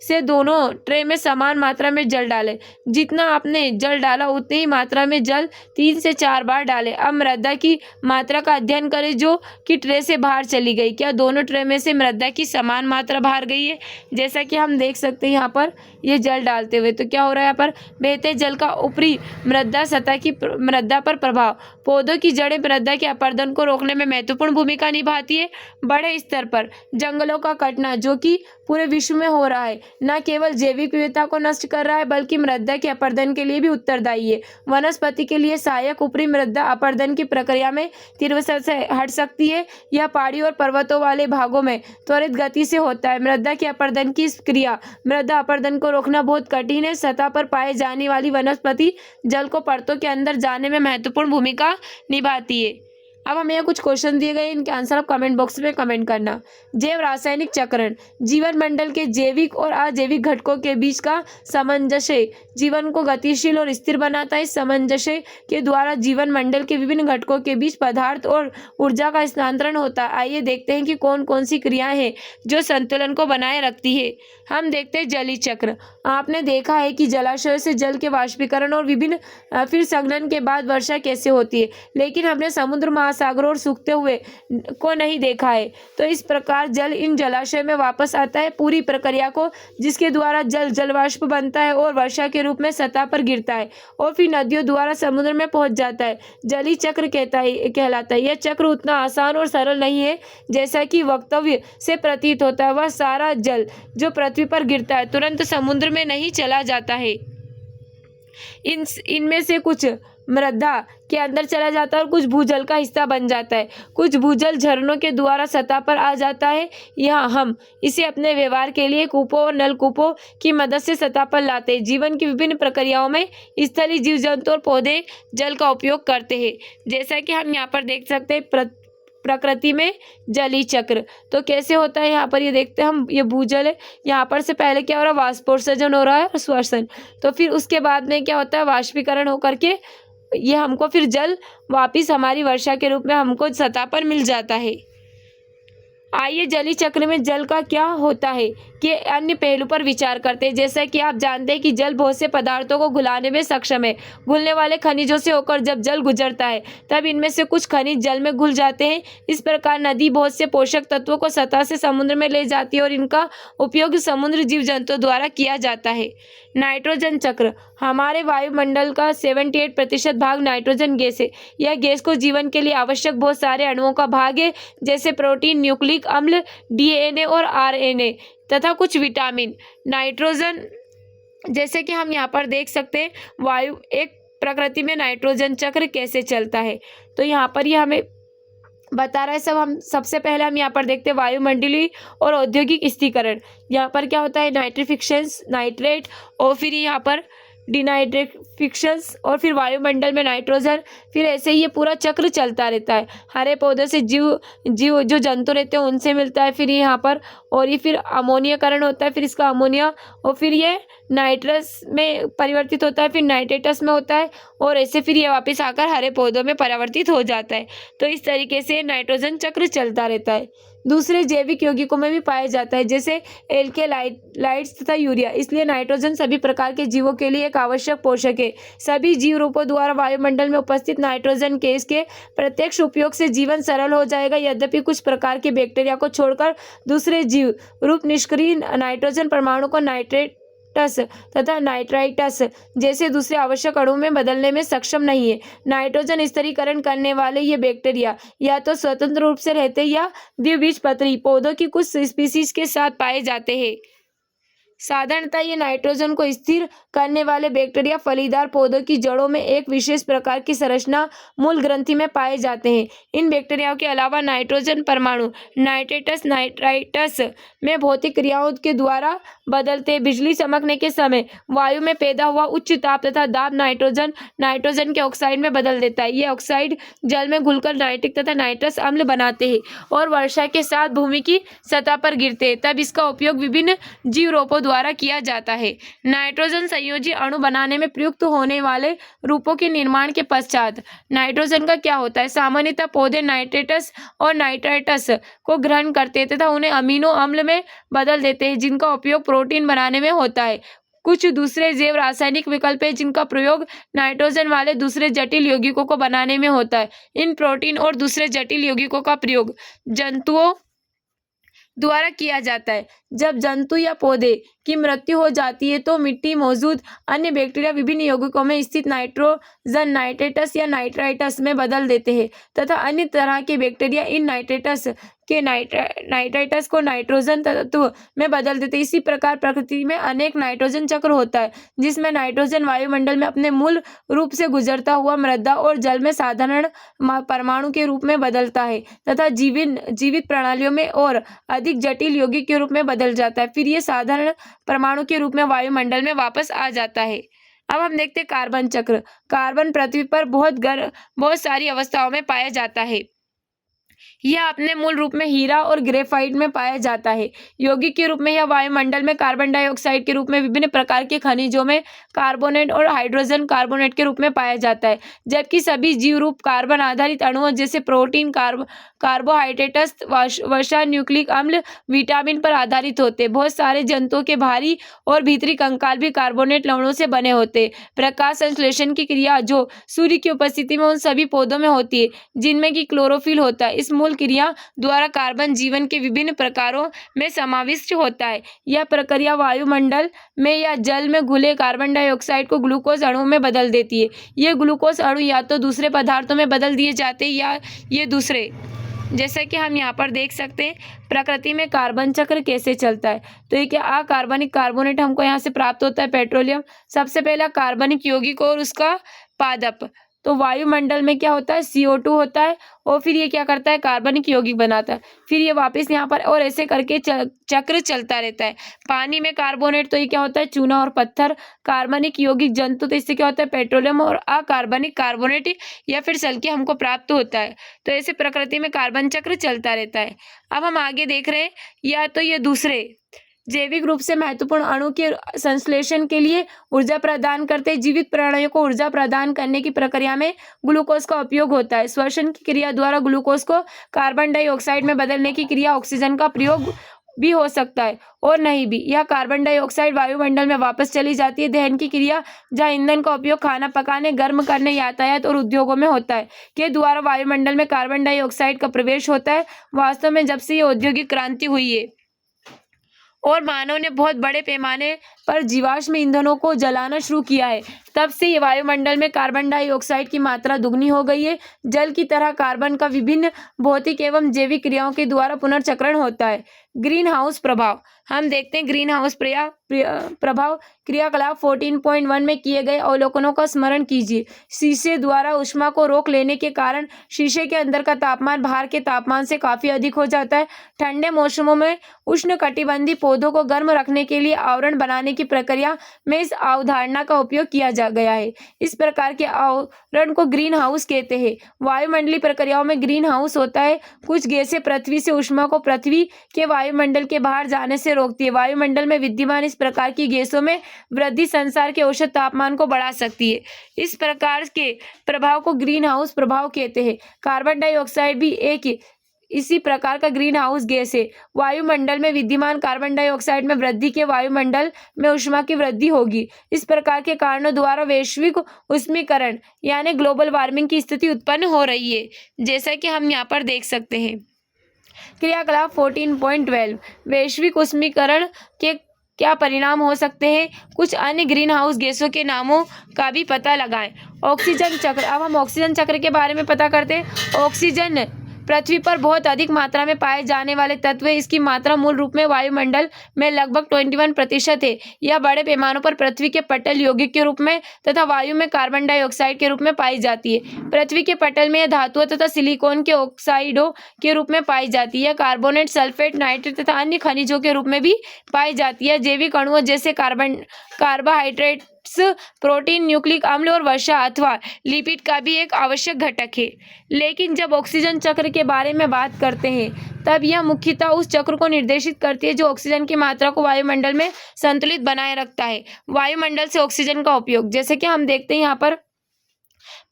से दोनों ट्रे में समान मात्रा में जल डालें। जितना आपने जल डाला उतनी ही मात्रा में जल 3 से 4 बार डालें। अब मृदा की मात्रा का अध्ययन करें जो कि ट्रे से बाहर चली गई। क्या दोनों ट्रे में से मृदा की समान मात्रा बाहर गई है? जैसा कि हम देख सकते हैं यहाँ पर ये जल डालते हुए तो क्या हो रहा है यहाँ पर बहते जल का ऊपरी मृदा सतह की मृदा पर प्रभाव। पौधों की जड़ें मृदा के अपरदन को रोकने में महत्वपूर्ण भूमिका निभाती है। बड़े स्तर पर जंगलों का कटना जो कि पूरे विश्व में हो रहा है न केवल जैविक विविधता को नष्ट कर रहा है बल्कि मृदा के अपरदन के लिए भी उत्तरदायी है। वनस्पति के लिए सहायक ऊपरी मृदा अपरदन की प्रक्रिया में तीव्रता से हट सकती है। यह पहाड़ी और पर्वतों वाले भागों में त्वरित गति से होता है। मृदा के अपरदन की इस क्रिया मृदा अपरदन को रोकना बहुत कठिन है। सतह पर पाए जाने वाली वनस्पति जल को परतों के अंदर जाने में महत्वपूर्ण भूमिका निभाती है। अब हमें यहाँ कुछ क्वेश्चन दिए गए इनके आंसर आप कमेंट बॉक्स में कमेंट करना। जैव रासायनिक चक्रण जीवन मंडल के जैविक और अजैविक घटकों के बीच का सामंजस्य जीवन को गतिशील और स्थिर बनाता है। इस सामंजस्य के द्वारा जीवन मंडल के विभिन्न घटकों के बीच पदार्थ और ऊर्जा का स्थानांतरण होता है। आइए देखते हैं कि कौन कौन सी क्रियाएं हैं जो संतुलन को बनाए रखती है। हम देखते हैं जलीय चक्र। आपने देखा है कि जलाशयों से जल के वाष्पीकरण और विभिन्न फिर संघनन के बाद वर्षा कैसे होती है, लेकिन हमने समुद्र महासागरों और सूखते हुए को नहीं देखा है। तो इस प्रकार जल इन जलाशय में वापस आता है पूरी प्रक्रिया को जिसके द्वारा जल जलवाष्प बनता है और वर्षा के रूप में सतह पर गिरता है और फिर नदियों द्वारा समुद्र में पहुंच जाता है। जलीय चक्र कहलाता है। यह चक्र उतना आसान और सरल नहीं है जैसा कि वक्तव्य से प्रतीत होता है। वह सारा जल जो पृथ्वी पर गिरता है तुरंत समुद्र में नहीं चला जाता है। इनमें से कुछ मृदा के अंदर चला जाता है और कुछ भूजल का हिस्सा बन जाता है। कुछ भूजल झरनों के द्वारा सतह पर आ जाता है। यहाँ हम इसे अपने व्यवहार के लिए कूपों और नलकूपों की मदद से सतह पर लाते हैं। जीवन की विभिन्न प्रक्रियाओं में स्थलीय जीव जंतु और पौधे जल का उपयोग करते हैं। जैसा कि हम यहाँ पर देख सकते हैं प्रकृति में जलीय चक्र तो कैसे होता है यहाँ पर ये देखते हैं हम। ये भूजल है, यहाँ पर से पहले क्या हो रहा है वाष्पोत्सर्जन हो रहा है और श्वसन, तो फिर उसके बाद में क्या होता है वाष्पीकरण होकर के ये हमको फिर जल वापिस हमारी वर्षा के रूप में हमको सतह पर मिल जाता है। आइए जलीय चक्र में जल का क्या होता है कि अन्य पहलू पर विचार करते हैं। जैसा कि आप जानते हैं कि जल बहुत से पदार्थों को घुलाने में सक्षम है। घुलने वाले खनिजों से होकर जब जल गुजरता है तब इनमें से कुछ खनिज जल में घुल जाते हैं। इस प्रकार नदी बहुत से पोषक तत्वों को सतह से समुद्र में ले जाती है और इनका उपयोग समुद्री जीव जंतुओं द्वारा किया जाता है। नाइट्रोजन चक्र हमारे वायुमंडल का 78% भाग नाइट्रोजन गैस है। यह गैस को जीवन के लिए आवश्यक बहुत सारे अणुओं का भाग है जैसे प्रोटीन, न्यूक्लिक अम्ल, डीएनए और आरएनए तथा कुछ विटामिन। नाइट्रोजन जैसे कि हम यहाँ पर देख सकते हैं वायु एक प्रकृति में नाइट्रोजन चक्र कैसे चलता है तो यहाँ पर ये हमें बता रहा है सब। हम सबसे पहले हम यहाँ पर देखते हैं वायुमंडलीय और औद्योगिक स्थिरीकरण। यहाँ पर क्या होता है नाइट्रिफिकेशंस नाइट्रेट और फिर यहाँ पर डिनाइट्रिफिकेशंस और फिर वायुमंडल में नाइट्रोजन, फिर ऐसे ही ये पूरा चक्र चलता रहता है। हरे पौधों से जीव जो जंतु रहते हैं उनसे मिलता है फिर यहाँ पर और ये फिर अमोनियाकरण होता है, फिर इसका अमोनिया और फिर ये नाइट्रस में परिवर्तित होता है, फिर नाइट्रेटस में होता है और ऐसे फिर ये वापस आकर हरे पौधों में परिवर्तित हो जाता है। तो इस तरीके से नाइट्रोजन चक्र चलता रहता है। दूसरे जैविक यौगिकों में भी पाया जाता है जैसे एल्केलाइड्स तथा यूरिया। इसलिए नाइट्रोजन सभी प्रकार के जीवों के लिए एक आवश्यक पोषक है। सभी जीव रूपों द्वारा वायुमंडल में उपस्थित नाइट्रोजन के इसके प्रत्यक्ष उपयोग से जीवन सरल हो जाएगा। यद्यपि कुछ प्रकार के बैक्टीरिया को छोड़कर दूसरे जीव रूप निष्क्रिय नाइट्रोजन परमाणु को नाइट्रस तथा नाइट्राइटस जैसे दूसरे आवश्यक अणु में बदलने में सक्षम नहीं है। नाइट्रोजन स्थिरीकरण करने वाले ये बैक्टीरिया या तो स्वतंत्र रूप से रहते या द्विबीजपत्री पौधों की कुछ स्पीशीज के साथ पाए जाते हैं। साधारणतः ये नाइट्रोजन को स्थिर करने वाले बैक्टीरिया फलीदार पौधों की जड़ों में एक विशेष प्रकार की संरचना मूल ग्रंथि में पाए जाते हैं। इन बैक्टीरियाओं के अलावा नाइट्रोजन परमाणु नाइट्रेटस नाइट्राइटस में भौतिक क्रियाओं के द्वारा बदलते बिजली चमकने के समय वायु में पैदा हुआ उच्च ताप तथा दाब नाइट्रोजन के ऑक्साइड में बदल देता है। ये ऑक्साइड जल में घुलकर नाइट्रिक तथा नाइट्रस अम्ल बनाते हैं और वर्षा के साथ भूमि की सतह पर गिरते हैं। तब इसका उपयोग विभिन्न जीव रूपों द्वारा किया जाता है। नाइट्रोजन संयोजी अणु बनाने में प्रयुक्त होने वाले रूपों के निर्माण के पश्चात नाइट्रोजन का क्या होता है? सामान्यतः पौधे नाइट्रेटस और नाइट्राइटस को ग्रहण करते हैं तथा उन्हें अमीनो अम्ल में बदल देते हैं, जिनका उपयोग प्रोटीन बनाने में होता है। कुछ दूसरे जैव रासायनिक विकल्प हैं जिनका प्रयोग नाइट्रोजन वाले दूसरे जटिल यौगिकों को बनाने में होता है। इन प्रोटीन और दूसरे जटिल यौगिकों का प्रयोग जंतुओं द्वारा किया जाता है। जब जंतु या पौधे की मृत्यु हो जाती है तो मिट्टी मौजूद अन्य बैक्टीरिया विभिन्न यौगिकों में स्थित नाइट्रोजन नाइट्रेटस या नाइट्राइटस में बदल देते हैं तथा अन्य तरह के बैक्टीरिया इन नाइट्रेटस के नाइट्राइटस को नाइट्रोजन तत्व में बदल देते हैं। इसी प्रकार प्रकृति में अनेक नाइट्रोजन चक्र होता है जिसमें नाइट्रोजन वायुमंडल में अपने मूल रूप से गुजरता हुआ मृदा और जल में साधारण परमाणु के रूप में बदलता है तथा जीवित प्रणालियों में और अधिक जटिल यौगिक के रूप में बदल जाता है। फिर ये साधारण परमाणु के रूप में वायुमंडल में वापस आ जाता है। अब हम देखते हैं कार्बन चक्र। कार्बन पृथ्वी पर बहुत सारी अवस्थाओं में पाया जाता है। यह अपने मूल रूप में हीरा और ग्रेफाइट में पाया जाता है। यौगिक के रूप में यह वायुमंडल में कार्बन डाइऑक्साइड के रूप में विभिन्न प्रकार के खनिजों में कार्बोनेट और हाइड्रोजन कार्बोनेट के रूप में पाया जाता है, जबकि सभी जीव रूप कार्बन आधारित अणुओं जैसे प्रोटीन कार्बोहाइड्रेट्स वसा न्यूक्लिक अम्ल विटामिन पर आधारित होते हैं। बहुत सारे जंतुओं के बाहरी और भीतरी कंकाल भी कार्बोनेट लवणों से बने होते हैं। प्रकाश संश्लेषण की क्रिया जो सूर्य की उपस्थिति में उन सभी पौधों में होती है जिनमें कि क्लोरोफिल होता है। इस मूल क्रिया द्वारा कार्बन जीवन के विभिन्न प्रकारों में समाविष्ट होता है। यह प्रक्रिया वायुमंडल में या जल में घुले कार्बन डाइऑक्साइड को ग्लूकोज अणु में बदल देती है। ये ग्लूकोज अणु या तो दूसरे पदार्थों में बदल दिए जाते हैं या ये दूसरे, जैसा कि हम यहाँ पर देख सकते हैं प्रकृति में कार्बन चक्र कैसे चलता है। तो ये क्या अकार्बनिक कार्बोनेट हमको यहाँ से प्राप्त होता है पेट्रोलियम। सबसे पहला कार्बनिक यौगिक और उसका पादप। तो वायुमंडल में क्या होता है CO2 होता है और फिर ये क्या करता है कार्बनिक यौगिक बनाता है, फिर ये वापस यहाँ पर और ऐसे करके चक्र चलता रहता है। पानी में कार्बोनेट तो ये क्या होता है चूना और पत्थर। कार्बनिक यौगिक जंतु तो इससे क्या होता है पेट्रोलियम और अकार्बनिक कार्बोनेट या फिर सल्फर हमको प्राप्त होता है। तो ऐसे प्रकृति में कार्बन चक्र चलता रहता है। अब हम आगे देख रहे हैं या तो ये दूसरे जैविक रूप से महत्वपूर्ण अणु के संश्लेषण के लिए ऊर्जा प्रदान करते जीवित प्राणियों को ऊर्जा प्रदान करने की प्रक्रिया में ग्लूकोज का उपयोग होता है। श्वसन की क्रिया द्वारा ग्लूकोज को कार्बन डाइऑक्साइड में बदलने की क्रिया ऑक्सीजन का प्रयोग भी हो सकता है और नहीं भी। यह कार्बन डाइऑक्साइड वायुमंडल में वापस चली जाती है। दहन की क्रिया जहाँ ईंधन का उपयोग खाना पकाने, गर्म करने, यातायात और उद्योगों में होता है के द्वारा वायुमंडल में कार्बन डाइऑक्साइड का प्रवेश होता है। वास्तव में जब से ये औद्योगिक क्रांति हुई है और मानव ने बहुत बड़े पैमाने पर जीवाश्म ईंधनों को जलाना शुरू किया है, तब से ये वायुमंडल में कार्बन डाइऑक्साइड की मात्रा दुगनी हो गई है। जल की तरह कार्बन का विभिन्न भौतिक एवं जैविक क्रियाओं के द्वारा पुनर्चक्रण होता है। ग्रीन हाउस प्रभाव। हम देखते हैं ग्रीन हाउस प्रभाव क्रियाकलाप 14.1 में किए गए अवलोकनों का स्मरण कीजिए। शीशे द्वारा ऊष्मा को रोक लेने के कारण शीशे के अंदर का तापमान बाहर के तापमान से काफी अधिक हो जाता है। ठंडे मौसमों में उष्णकटिबंधीय पौधों को गर्म रखने के लिए आवरण बनाने की प्रक्रिया में इस अवधारणा का उपयोग किया जा गया है। इस प्रकार के आवरण को ग्रीन हाउस कहते हैं। वायुमंडलीय प्रक्रियाओं में ग्रीन हाउस होता है। कुछ गैसें पृथ्वी से ऊष्मा को पृथ्वी के वायुमंडल के बाहर जाने से रोकती है। वायुमंडल में विद्यमान इस प्रकार की गैसों में वृद्धि संसार के औसत तापमान को बढ़ा सकती है। इस प्रकार के प्रभाव को ग्रीन हाउस प्रभाव कहते हैं। कार्बन डाइऑक्साइड भी एक इसी प्रकार का ग्रीन हाउस गैस है। वायुमंडल में विद्यमान कार्बन डाइऑक्साइड में वृद्धि के वायुमंडल में ऊष्मा की वृद्धि होगी। इस प्रकार के कारणों द्वारा वैश्विक उष्मीकरण यानी ग्लोबल वार्मिंग की स्थिति उत्पन्न हो रही है, जैसा कि हम यहाँ पर देख सकते हैं। क्रियाकलाप 14.12 वैश्विक उष्मीकरण के क्या परिणाम हो सकते हैं? कुछ अन्य ग्रीन हाउस गैसों के नामों का भी पता लगाएं। ऑक्सीजन चक्र। अब हम ऑक्सीजन चक्र के बारे में पता करते हैं। ऑक्सीजन पृथ्वी पर बहुत अधिक मात्रा में पाए जाने वाले तत्व है। इसकी मात्रा मूल रूप में वायुमंडल में लगभग 21% है। यह बड़े पैमानों पर पृथ्वी के पटल यौगिक के रूप में तथा वायु में कार्बन डाइऑक्साइड के रूप में पाई जाती है। पृथ्वी के पटल में यह धातुओं तथा सिलिकॉन के ऑक्साइडों के रूप में पाई जाती है। यह कार्बोनेट, सल्फेट, नाइट्रेट तथा अन्य खनिजों के रूप में भी पाई जाती है। जैविक अणुओं जैसे कार्बोहाइड्रेट, प्रोटीन, न्यूक्लिक अम्ल और वसा अथवा लिपिड का भी एक आवश्यक घटक है। लेकिन जब ऑक्सीजन चक्र के बारे में बात करते हैं तब यह मुख्यतः उस चक्र को निर्देशित करती है जो ऑक्सीजन की मात्रा को वायुमंडल में संतुलित बनाए रखता है। वायुमंडल से ऑक्सीजन का उपयोग, जैसे कि हम देखते हैं यहाँ पर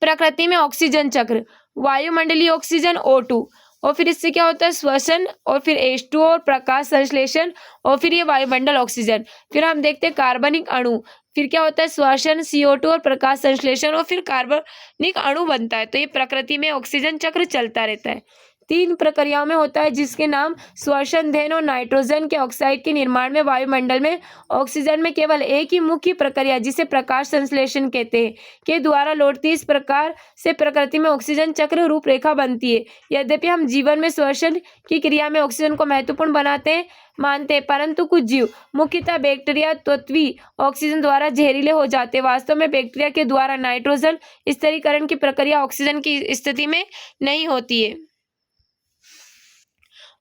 प्रकृति में ऑक्सीजन चक्र, वायुमंडलीय ऑक्सीजन O2, और फिर इससे क्या होता है श्वसन, और फिर H2 और प्रकाश संश्लेषण, और फिर ये वायुमंडल ऑक्सीजन। फिर हम देखते हैं कार्बनिक अणु, फिर क्या होता है श्वसन, CO2 और प्रकाश संश्लेषण, और फिर कार्बनिक अणु बनता है। तो ये प्रकृति में ऑक्सीजन चक्र चलता रहता है। 3 प्रक्रियाओं में होता है जिसके नाम श्वसन, दहन और नाइट्रोजन के ऑक्साइड के निर्माण में वायुमंडल में ऑक्सीजन में केवल एक ही मुख्य प्रक्रिया जिसे प्रकाश संश्लेषण कहते हैं के द्वारा लौटती। इस प्रकार से प्रकृति में ऑक्सीजन चक्र रूपरेखा बनती है। यद्यपि हम जीवन में श्वसन की क्रिया में ऑक्सीजन को महत्वपूर्ण मानते हैं, परंतु कुछ जीव, मुख्यतः बैक्टीरिया, तत्वी ऑक्सीजन द्वारा जहरीले हो जाते हैं। वास्तव में बैक्टीरिया के द्वारा नाइट्रोजन स्थिरीकरण की प्रक्रिया ऑक्सीजन की स्थिति में नहीं होती है।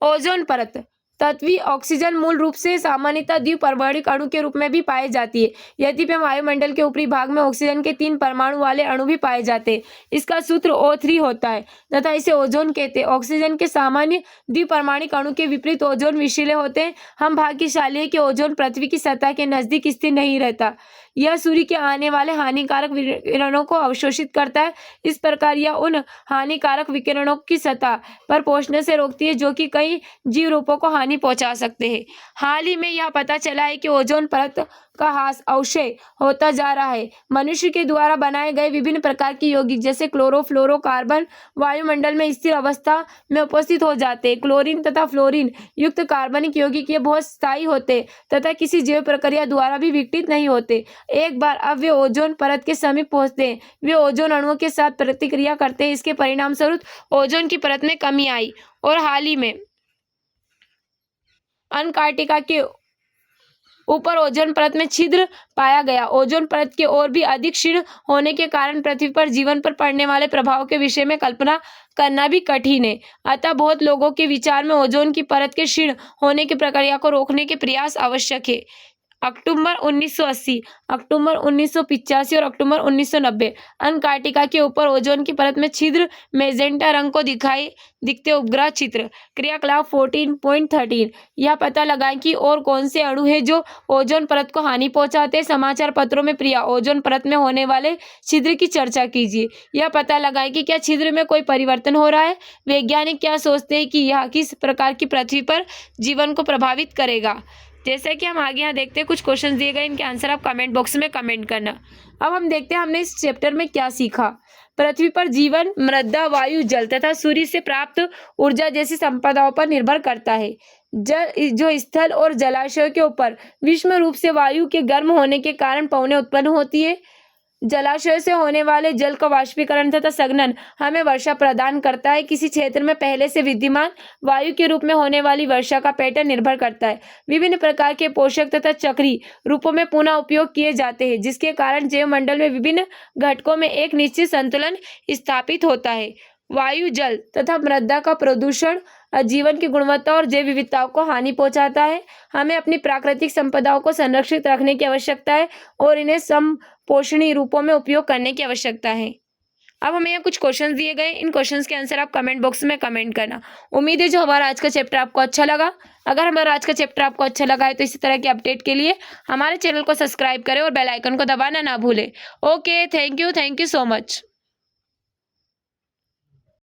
ओजोन परत। तत्वी ऑक्सीजन मूल रूप से सामान्यतः द्विपरमाणुक अणु के रूप में भी पाई जाती है। यद्यपि वायुमंडल के ऊपरी भाग में ऑक्सीजन के 3 परमाणु वाले अणु भी पाए जाते हैं। इसका सूत्र O3 होता है तथा इसे ओजोन कहते हैं। ऑक्सीजन के सामान्य द्विपरमाणुक अणु के विपरीत ओजोन विषैले होते हैं। हम भाग्यशाली है कि ओजोन पृथ्वी की सतह के नजदीक स्थिर नहीं रहता। यह सूर्य के आने वाले हानिकारक विकिरणों को अवशोषित करता है। इस प्रकार यह उन हानिकारक विकिरणों की सतह पर पहुंचने से रोकती है जो कि कई जीव रूपों को हानि पहुंचा सकते हैं। हाल ही में यह पता चला है कि ओजोन परत का ह्रास अवश्य होता जा रहा है। मनुष्य के द्वारा बनाए गए विभिन्न प्रकार के यौगिक जैसे क्लोरोफ्लोरोकार्बन वायुमंडल में स्थिर अवस्था में उपस्थित हो जाते हैं। क्लोरीन तथा फ्लोरीन युक्त कार्बनिक यौगिक ये बहुत स्थायी होते तथा किसी जैव प्रक्रिया द्वारा भी विघटित नहीं होते। एक बार अब वे ओजोन परत के समीप पहुंचते हैं, वे ओजोन अणुओं के साथ प्रतिक्रिया करते हैं। इसके परिणाम स्वरूप ओजोन की परत में कमी आई और हाल ही में अंटार्कटिका के ऊपर ओजोन परत में छिद्र पाया गया। ओजोन परत के और भी अधिक क्षीण होने के कारण पृथ्वी पर जीवन पर पड़ने वाले प्रभाव के विषय में कल्पना करना भी कठिन है। अतः बहुत लोगों के विचार में ओजोन की परत के क्षीण होने की प्रक्रिया को रोकने के प्रयास आवश्यक है। अक्टूबर 1980, अक्टूबर 1985 और अक्टूबर 1990 अंटार्कटिका के ऊपर ओजोन की परत में छिद्र मैजेंटा रंग को दिखते उपग्रह चित्र। क्रियाकलाप 14.13 यह पता लगाएं कि और कौन से अणु हैं जो ओजोन परत को हानि पहुंचाते हैं। समाचार पत्रों में प्रिया ओजोन परत में होने वाले छिद्र की चर्चा कीजिए। यह पता लगाएं कि क्या छिद्र में कोई परिवर्तन हो रहा है। वैज्ञानिक क्या सोचते हैं कि यह किस प्रकार की पृथ्वी पर जीवन को प्रभावित करेगा। जैसे कि हम आगे यहाँ देखते हैं, कुछ क्वेश्चन दिए गए, इनके आंसर आप कमेंट बॉक्स में कमेंट करना। अब हम देखते हैं हमने इस चैप्टर में क्या सीखा। पृथ्वी पर जीवन मृदा, वायु, जल तथा सूर्य से प्राप्त ऊर्जा जैसी संपदाओं पर निर्भर करता है। जल जो स्थल और जलाशयों के ऊपर विषम रूप से वायु के गर्म होने के कारण पवनें उत्पन्न होती है। जलाशय से होने वाले जल का वाष्पीकरण तथा संघनन हमें वर्षा प्रदान करता है। किसी क्षेत्र में पहले से विद्यमान वायु के रूप में होने वाली वर्षा का पैटर्न निर्भर करता है। विभिन्न प्रकार के पोषक तथा चक्रीय रूपों में पुनः उपयोग किए जाते हैं, जिसके कारण जैवमंडल में विभिन्न घटकों में एक निश्चित संतुलन स्थापित होता है। वायु, जल तथा मृदा का प्रदूषण जीवन की गुणवत्ता और जैव विविधताओं को हानि पहुंचाता है। हमें अपनी प्राकृतिक संपदाओं को संरक्षित रखने की आवश्यकता है और इन्हें समपोषणीय रूपों में उपयोग करने की आवश्यकता है। अब हमें यहाँ कुछ क्वेश्चंस दिए गए, इन क्वेश्चंस के आंसर आप कमेंट बॉक्स में कमेंट करना। उम्मीद है जो हमारा आज का चैप्टर आपको अच्छा लगा। अगर हमारा आज का चैप्टर आपको अच्छा लगा है तो इसी तरह के अपडेट के लिए हमारे चैनल को सब्सक्राइब करें और बेल आइकन को दबाना ना भूलें। Okay, thank you so much.